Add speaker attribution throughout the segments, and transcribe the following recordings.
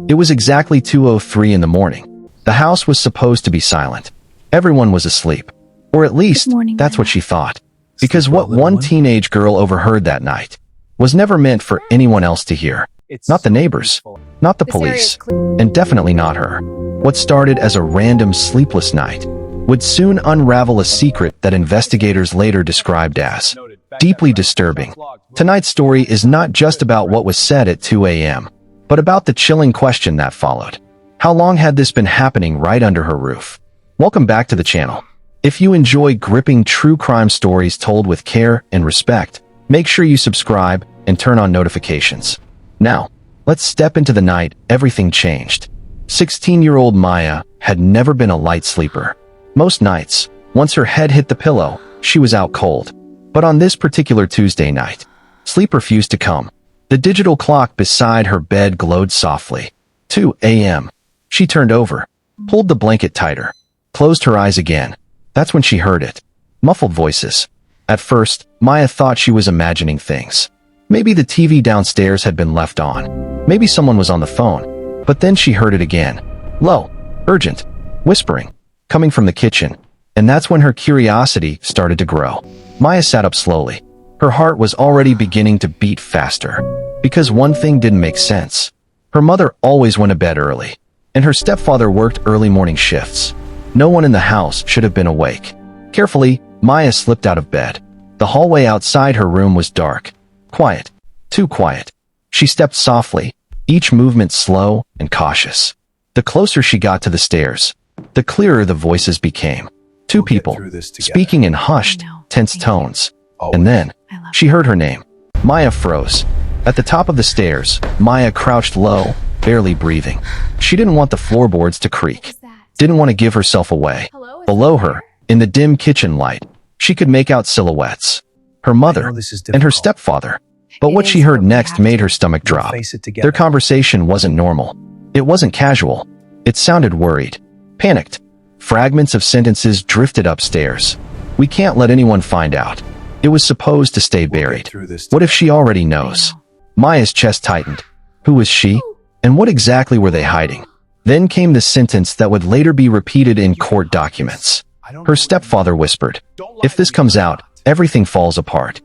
Speaker 1: It was exactly 2:03 in the morning. The house was supposed to be silent. Everyone was asleep. Or at least, that's what she thought. Because what one teenage girl overheard that night was never meant for anyone else to hear. Not the neighbors, not the police, and definitely not her. What started as a random sleepless night would soon unravel a secret that investigators later described as deeply disturbing. Tonight's story is not just about what was said at 2 a.m., but about the chilling question that followed. How long had this been happening right under her roof? Welcome back to the channel. If you enjoy gripping true crime stories told with care and respect, make sure you subscribe and turn on notifications. Now, let's step into the night everything changed. 16-year-old Maya had never been a light sleeper. Most nights, once her head hit the pillow, she was out cold. But on this particular Tuesday night, sleep refused to come. The digital clock beside her bed glowed softly. 2 a.m. She turned over, pulled the blanket tighter, closed her eyes again. That's when she heard it. Muffled voices. At first, Maya thought she was imagining things. Maybe the TV downstairs had been left on. Maybe someone was on the phone. But then she heard it again. Low, urgent, whispering, coming from the kitchen. And that's when her curiosity started to grow. Maya sat up slowly. Her heart was already beginning to beat faster. Because one thing didn't make sense. Her mother always went to bed early. And her stepfather worked early morning shifts. No one in the house should have been awake. Carefully, Maya slipped out of bed. The hallway outside her room was dark. Quiet. Too quiet. She stepped softly, each movement slow and cautious. The closer she got to the stairs, the clearer the voices became. Two people, speaking in hushed, tense tones. And then, she heard her name. Maya froze. At the top of the stairs, Maya crouched low, barely breathing. She didn't want the floorboards to creak. Didn't want to give herself away. Below her, in the dim kitchen light, she could make out silhouettes. Her mother and her stepfather. But what she heard next made her stomach drop. Their conversation wasn't normal. It wasn't casual. It sounded worried. Panicked. Fragments of sentences drifted upstairs. We can't let anyone find out. It was supposed to stay buried. What if she already knows? Maya's chest tightened. Who was she? And what exactly were they hiding? Then came the sentence that would later be repeated in court documents. Her stepfather whispered, "If this comes out, everything falls apart."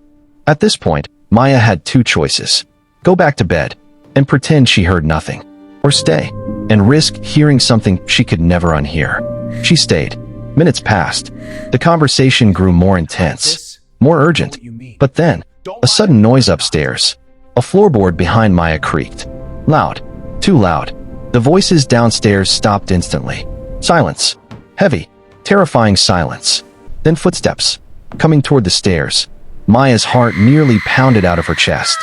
Speaker 1: At this point, Maya had two choices. Go back to bed and pretend she heard nothing. Or stay and risk hearing something she could never unhear. She stayed. Minutes passed. The conversation grew more intense, more urgent. But then, a sudden noise upstairs. A floorboard behind Maya creaked. Loud. Too loud. The voices downstairs stopped instantly. Silence. Heavy, terrifying silence. Then footsteps. Coming toward the stairs. Maya's heart nearly pounded out of her chest.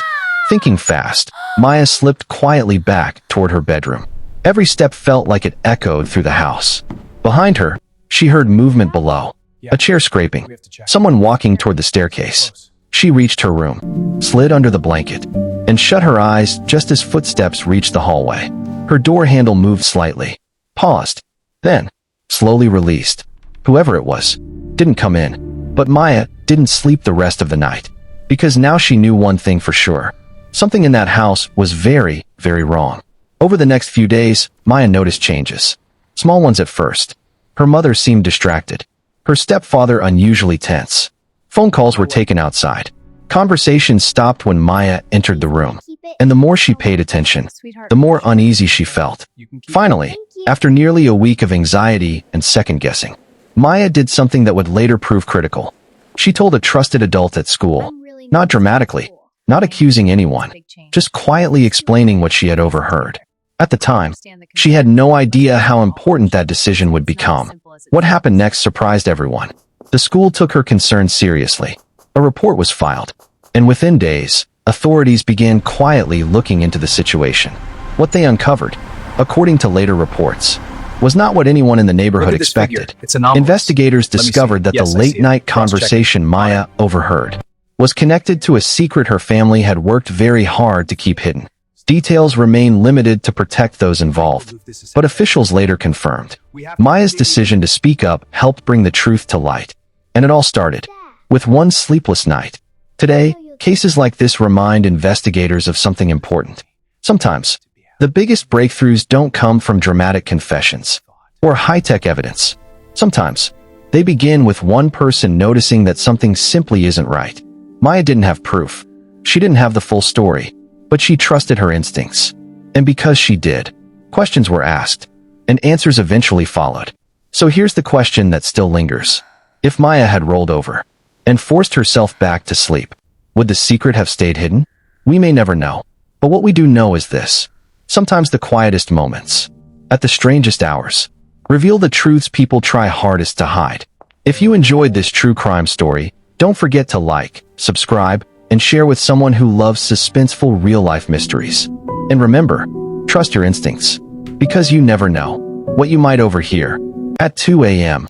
Speaker 1: Thinking fast, Maya slipped quietly back toward her bedroom. Every step felt like it echoed through the house. Behind her, she heard movement below. A chair scraping. Someone walking toward the staircase. She reached her room, slid under the blanket, and shut her eyes just as footsteps reached the hallway. Her door handle moved slightly, paused, then slowly released. Whoever it was didn't come in, but Maya didn't sleep the rest of the night. Because now she knew one thing for sure. Something in that house was very, very wrong. Over the next few days, Maya noticed changes. Small ones at first. Her mother seemed distracted. Her stepfather unusually tense. Phone calls were taken outside. Conversations stopped when Maya entered the room. And the more she paid attention, the more uneasy she felt. Finally, after nearly a week of anxiety and second-guessing, Maya did something that would later prove critical. She told a trusted adult at school, not dramatically, not accusing anyone, just quietly explaining what she had overheard. At the time, she had no idea how important that decision would become. What happened next surprised everyone. The school took her concerns seriously. A report was filed, and within days, authorities began quietly looking into the situation. What they uncovered, according to later reports, was not what anyone in the neighborhood expected. Investigators discovered that the late-night conversation Maya overheard was connected to a secret her family had worked very hard to keep hidden. Details remain limited to protect those involved, but officials later confirmed Maya's decision to speak up helped bring the truth to light. And it all started with one sleepless night. Today, cases like this remind investigators of something important. Sometimes, The biggest breakthroughs don't come from dramatic confessions or high-tech evidence. Sometimes, they begin with one person noticing that something simply isn't right. Maya didn't have proof. She didn't have the full story, but she trusted her instincts. And because she did, questions were asked, and answers eventually followed. So here's the question that still lingers. If Maya had rolled over and forced herself back to sleep, would the secret have stayed hidden? We may never know. But what we do know is this. Sometimes the quietest moments, at the strangest hours, reveal the truths people try hardest to hide. If you enjoyed this true crime story, don't forget to like, subscribe, and share with someone who loves suspenseful real-life mysteries. And remember, trust your instincts, because you never know what you might overhear at 2 a.m.